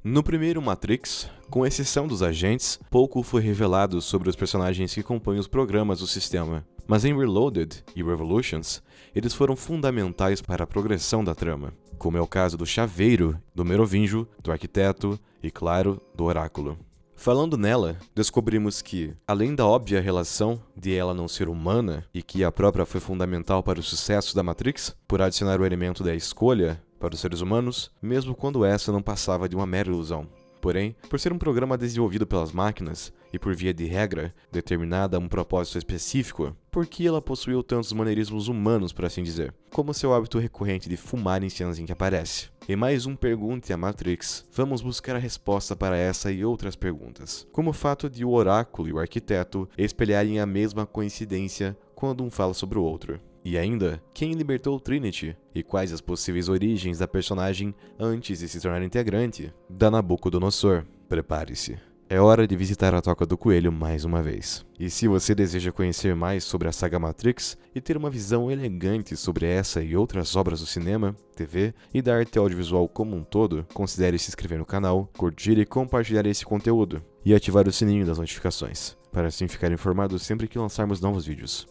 No primeiro Matrix, com exceção dos agentes, pouco foi revelado sobre os personagens que compõem os programas do sistema. Mas em Reloaded e Revolutions, eles foram fundamentais para a progressão da trama, como é o caso do Chaveiro, do Merovingio, do Arquiteto e, claro, do Oráculo. Falando nela, descobrimos que, além da óbvia relação de ela não ser humana e que a própria foi fundamental para o sucesso da Matrix, por adicionar o elemento da escolha para os seres humanos, mesmo quando essa não passava de uma mera ilusão. Porém, por ser um programa desenvolvido pelas máquinas e por via de regra determinada a um propósito específico, por que ela possuiu tantos maneirismos humanos, por assim dizer, como seu hábito recorrente de fumar em cenas em que aparece? Em mais um Pergunte a Matrix, vamos buscar a resposta para essa e outras perguntas, como o fato de o Oráculo e o Arquiteto espelharem a mesma coincidência quando um fala sobre o outro. E ainda, quem libertou Trinity e quais as possíveis origens da personagem antes de se tornar integrante da Nabucodonosor. Prepare-se. É hora de visitar a Toca do Coelho mais uma vez. E se você deseja conhecer mais sobre a saga Matrix e ter uma visão elegante sobre essa e outras obras do cinema, TV e da arte audiovisual como um todo, considere se inscrever no canal, curtir e compartilhar esse conteúdo, e ativar o sininho das notificações, para assim ficar informado sempre que lançarmos novos vídeos.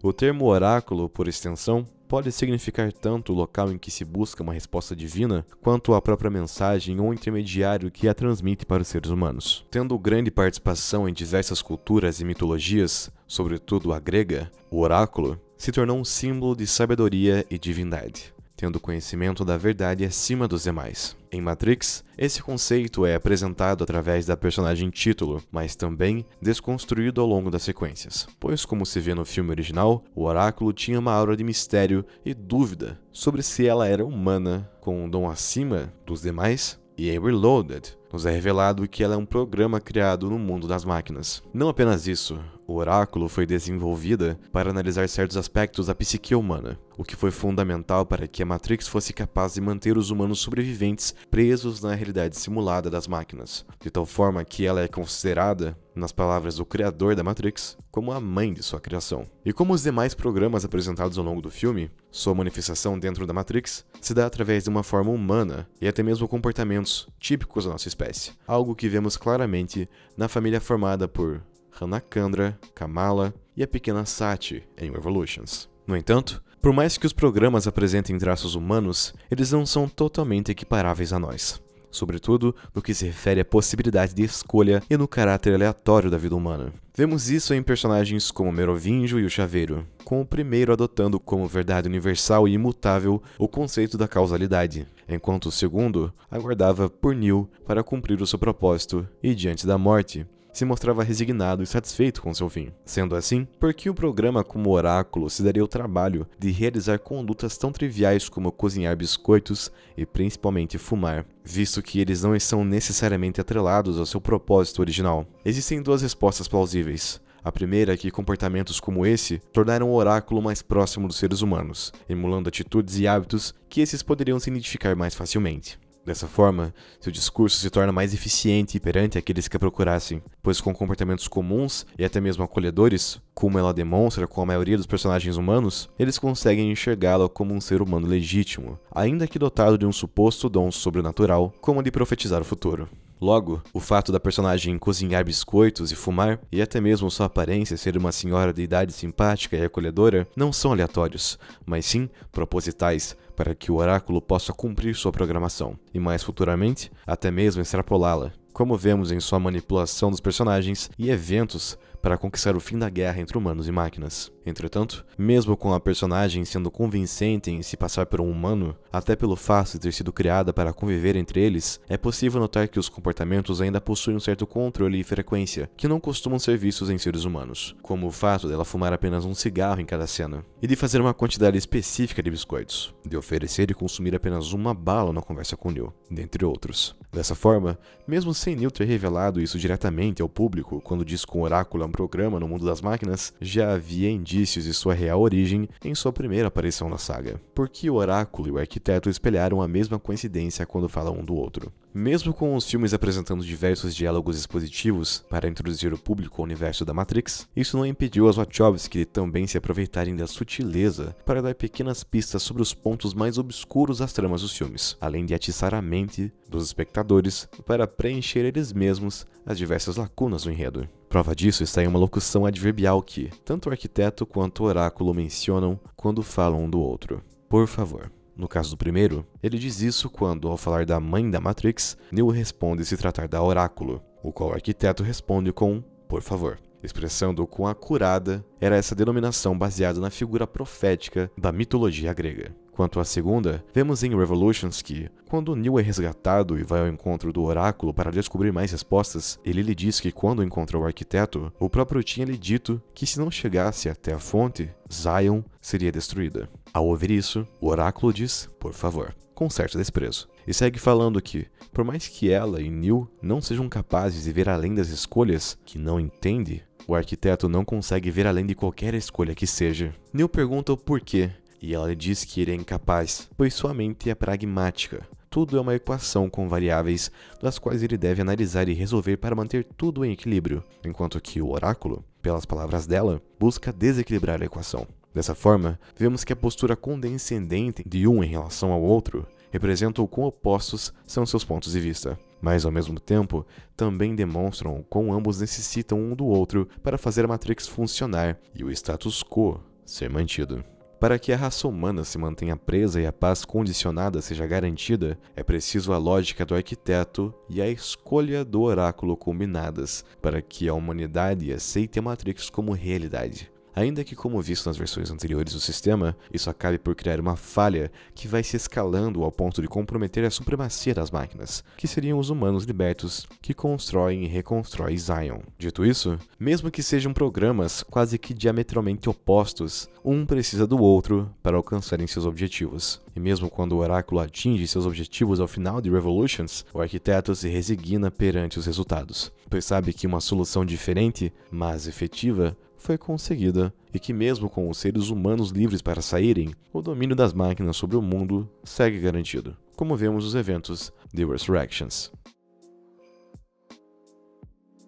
O termo oráculo, por extensão, pode significar tanto o local em que se busca uma resposta divina, quanto a própria mensagem ou intermediário que a transmite para os seres humanos. Tendo grande participação em diversas culturas e mitologias, sobretudo a grega, o oráculo se tornou um símbolo de sabedoria e divindade, tendo conhecimento da verdade acima dos demais. Em Matrix, esse conceito é apresentado através da personagem título, mas também desconstruído ao longo das sequências, pois, como se vê no filme original, o Oráculo tinha uma aura de mistério e dúvida sobre se ela era humana, com um dom acima dos demais. E em Reloaded, nos é revelado que ela é um programa criado no mundo das máquinas. Não apenas isso, o Oráculo foi desenvolvida para analisar certos aspectos da psique humana, o que foi fundamental para que a Matrix fosse capaz de manter os humanos sobreviventes presos na realidade simulada das máquinas, de tal forma que ela é considerada, nas palavras do criador da Matrix, como a mãe de sua criação. E como os demais programas apresentados ao longo do filme, sua manifestação dentro da Matrix se dá através de uma forma humana e até mesmo comportamentos típicos da nossa espécie, algo que vemos claramente na família formada por Hanakandra, Kamala e a pequena Sati em Revolutions. No entanto, por mais que os programas apresentem traços humanos, eles não são totalmente equiparáveis a nós, sobretudo no que se refere à possibilidade de escolha e no caráter aleatório da vida humana. Vemos isso em personagens como Merovingio e o Chaveiro, com o primeiro adotando como verdade universal e imutável o conceito da causalidade, enquanto o segundo aguardava por Neo para cumprir o seu propósito e, diante da morte, se mostrava resignado e satisfeito com seu fim. Sendo assim, por que o programa como Oráculo se daria o trabalho de realizar condutas tão triviais como cozinhar biscoitos e principalmente fumar, visto que eles não estão necessariamente atrelados ao seu propósito original? Existem duas respostas plausíveis. A primeira é que comportamentos como esse tornaram o Oráculo mais próximo dos seres humanos, emulando atitudes e hábitos que esses poderiam se identificar mais facilmente. Dessa forma, seu discurso se torna mais eficiente perante aqueles que a procurassem, pois com comportamentos comuns e até mesmo acolhedores, como ela demonstra com a maioria dos personagens humanos, eles conseguem enxergá-la como um ser humano legítimo, ainda que dotado de um suposto dom sobrenatural, como o de profetizar o futuro. Logo, o fato da personagem cozinhar biscoitos e fumar, e até mesmo sua aparência ser uma senhora de idade simpática e acolhedora, não são aleatórios, mas sim propositais para que o Oráculo possa cumprir sua programação, e mais futuramente, até mesmo extrapolá-la, como vemos em sua manipulação dos personagens e eventos para conquistar o fim da guerra entre humanos e máquinas. Entretanto, mesmo com a personagem sendo convincente em se passar por um humano, até pelo fato de ter sido criada para conviver entre eles, é possível notar que os comportamentos ainda possuem um certo controle e frequência, que não costumam ser vistos em seres humanos, como o fato dela fumar apenas um cigarro em cada cena, e de fazer uma quantidade específica de biscoitos, de oferecer e consumir apenas uma bala na conversa com Neo, dentre outros. Dessa forma, mesmo sem Neo ter revelado isso diretamente ao público quando diz que o Oráculo é um programa no mundo das máquinas, já havia indícios de sua real origem em sua primeira aparição na saga, porque o Oráculo e o Arquiteto espelharam a mesma coincidência quando falam um do outro. Mesmo com os filmes apresentando diversos diálogos expositivos para introduzir o público ao universo da Matrix, isso não impediu aos Wachowski de também se aproveitarem da sutileza para dar pequenas pistas sobre os pontos mais obscuros das tramas dos filmes, além de atiçar a mente dos espectadores para preencher eles mesmos as diversas lacunas do enredo. Prova disso está em uma locução adverbial que tanto o Arquiteto quanto o Oráculo mencionam quando falam um do outro. Por favor. No caso do primeiro, ele diz isso quando, ao falar da mãe da Matrix, Neo responde se tratar da Oráculo, o qual o Arquiteto responde com por favor, expressando o quão acurada era essa denominação baseada na figura profética da mitologia grega. Quanto à segunda, vemos em Revolutions que, quando Neo é resgatado e vai ao encontro do Oráculo para descobrir mais respostas, ele lhe diz que quando encontrou o Arquiteto, o próprio tinha lhe dito que se não chegasse até a fonte, Zion seria destruída. Ao ouvir isso, o Oráculo diz, por favor, com certo desprezo, e segue falando que, por mais que ela e Neo não sejam capazes de ver além das escolhas que não entende, o Arquiteto não consegue ver além de qualquer escolha que seja. Neo pergunta o porquê, e ela lhe diz que ele é incapaz, pois sua mente é pragmática. Tudo é uma equação com variáveis, das quais ele deve analisar e resolver para manter tudo em equilíbrio, enquanto que o Oráculo, pelas palavras dela, busca desequilibrar a equação. Dessa forma, vemos que a postura condescendente de um em relação ao outro representa o quão opostos são seus pontos de vista, mas ao mesmo tempo também demonstram o quão ambos necessitam um do outro para fazer a Matrix funcionar e o status quo ser mantido. Para que a raça humana se mantenha presa e a paz condicionada seja garantida, é preciso a lógica do Arquiteto e a escolha do Oráculo combinadas para que a humanidade aceite a Matrix como realidade. Ainda que, como visto nas versões anteriores do sistema, isso acabe por criar uma falha que vai se escalando ao ponto de comprometer a supremacia das máquinas, que seriam os humanos libertos que constroem e reconstroem Zion. Dito isso, mesmo que sejam programas quase que diametralmente opostos, um precisa do outro para alcançarem seus objetivos. E mesmo quando o Oráculo atinge seus objetivos ao final de Revolutions, o Arquiteto se resigna perante os resultados, pois sabe que uma solução diferente, mas efetiva, foi conseguida e que mesmo com os seres humanos livres para saírem, o domínio das máquinas sobre o mundo segue garantido, como vemos nos eventos de Resurrections.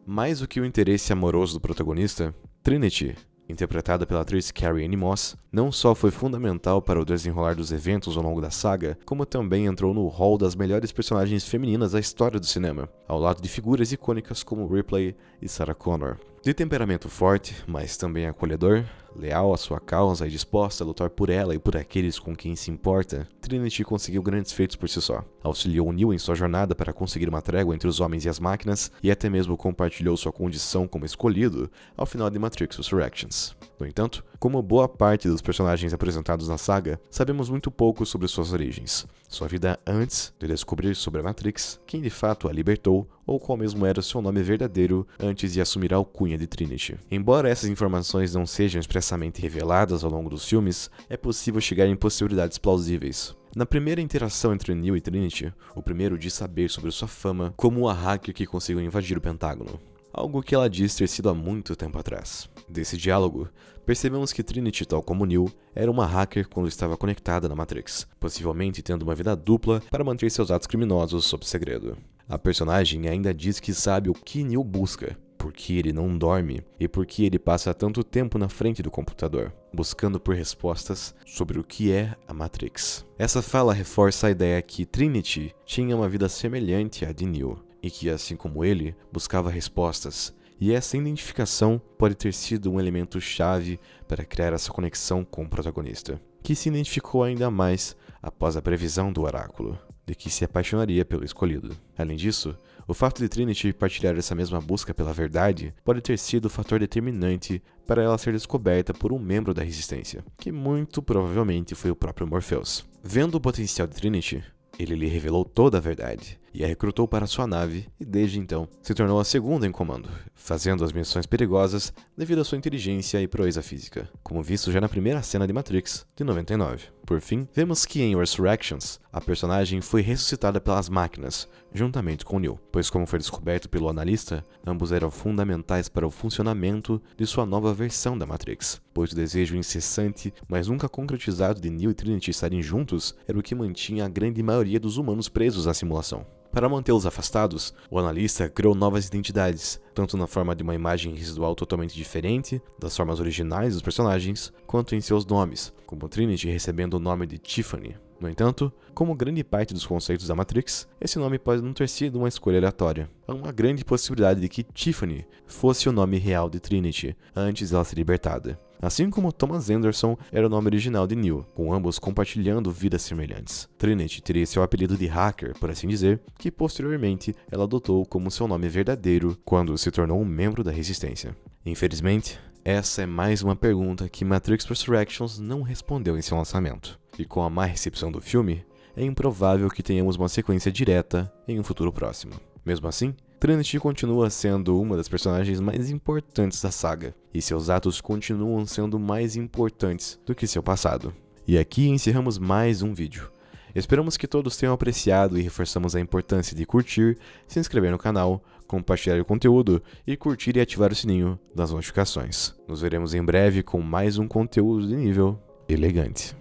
Mais do que o interesse amoroso do protagonista, Trinity, interpretada pela atriz Carrie-Anne Moss, não só foi fundamental para o desenrolar dos eventos ao longo da saga, como também entrou no hall das melhores personagens femininas da história do cinema, ao lado de figuras icônicas como Ripley e Sarah Connor. De temperamento forte, mas também acolhedor, leal à sua causa e disposta a lutar por ela e por aqueles com quem se importa, Trinity conseguiu grandes feitos por si só. Auxiliou Neo em sua jornada para conseguir uma trégua entre os homens e as máquinas, e até mesmo compartilhou sua condição como escolhido ao final de Matrix Resurrections. No entanto, como boa parte dos personagens apresentados na saga, sabemos muito pouco sobre suas origens, sua vida antes de descobrir sobre a Matrix, quem de fato a libertou, ou qual mesmo era seu nome verdadeiro antes de assumir a alcunha de Trinity. Embora essas informações não sejam expressamente reveladas ao longo dos filmes, é possível chegar em possibilidades plausíveis. Na primeira interação entre Neo e Trinity, o primeiro diz saber sobre sua fama como a hacker que conseguiu invadir o Pentágono, algo que ela diz ter sido há muito tempo atrás. Desse diálogo, percebemos que Trinity, tal como Neo, era uma hacker quando estava conectada na Matrix, possivelmente tendo uma vida dupla para manter seus atos criminosos sob segredo. A personagem ainda diz que sabe o que Neo busca, por que ele não dorme e por que ele passa tanto tempo na frente do computador, buscando por respostas sobre o que é a Matrix. Essa fala reforça a ideia que Trinity tinha uma vida semelhante à de Neo, e que, assim como ele, buscava respostas, e essa identificação pode ter sido um elemento chave para criar essa conexão com o protagonista, que se identificou ainda mais após a previsão do Oráculo, de que se apaixonaria pelo escolhido. Além disso, o fato de Trinity partilhar essa mesma busca pela verdade pode ter sido o fator determinante para ela ser descoberta por um membro da Resistência, que muito provavelmente foi o próprio Morpheus. Vendo o potencial de Trinity, ele lhe revelou toda a verdade e a recrutou para sua nave e desde então se tornou a segunda em comando, fazendo as missões perigosas devido à sua inteligência e proeza física, como visto já na primeira cena de Matrix de 99. Por fim, vemos que em Resurrections, a personagem foi ressuscitada pelas máquinas, juntamente com Neo, pois como foi descoberto pelo analista, ambos eram fundamentais para o funcionamento de sua nova versão da Matrix, pois o desejo incessante, mas nunca concretizado de Neo e Trinity estarem juntos era o que mantinha a grande maioria dos humanos presos à simulação. Para mantê-los afastados, o analista criou novas identidades, tanto na forma de uma imagem residual totalmente diferente das formas originais dos personagens, quanto em seus nomes, como Trinity recebendo o nome de Tiffany. No entanto, como grande parte dos conceitos da Matrix, esse nome pode não ter sido uma escolha aleatória. Há uma grande possibilidade de que Tiffany fosse o nome real de Trinity, antes dela ser libertada. Assim como Thomas Anderson era o nome original de Neo, com ambos compartilhando vidas semelhantes. Trinity teria seu apelido de hacker, por assim dizer, que posteriormente ela adotou como seu nome verdadeiro quando se tornou um membro da Resistência. Infelizmente, essa é mais uma pergunta que Matrix Resurrections não respondeu em seu lançamento. E com a má recepção do filme, é improvável que tenhamos uma sequência direta em um futuro próximo. Mesmo assim, Trinity continua sendo uma das personagens mais importantes da saga, e seus atos continuam sendo mais importantes do que seu passado. E aqui encerramos mais um vídeo. Esperamos que todos tenham apreciado e reforçamos a importância de curtir, se inscrever no canal, compartilhar o conteúdo e curtir e ativar o sininho das notificações. Nos veremos em breve com mais um conteúdo de nível elegante.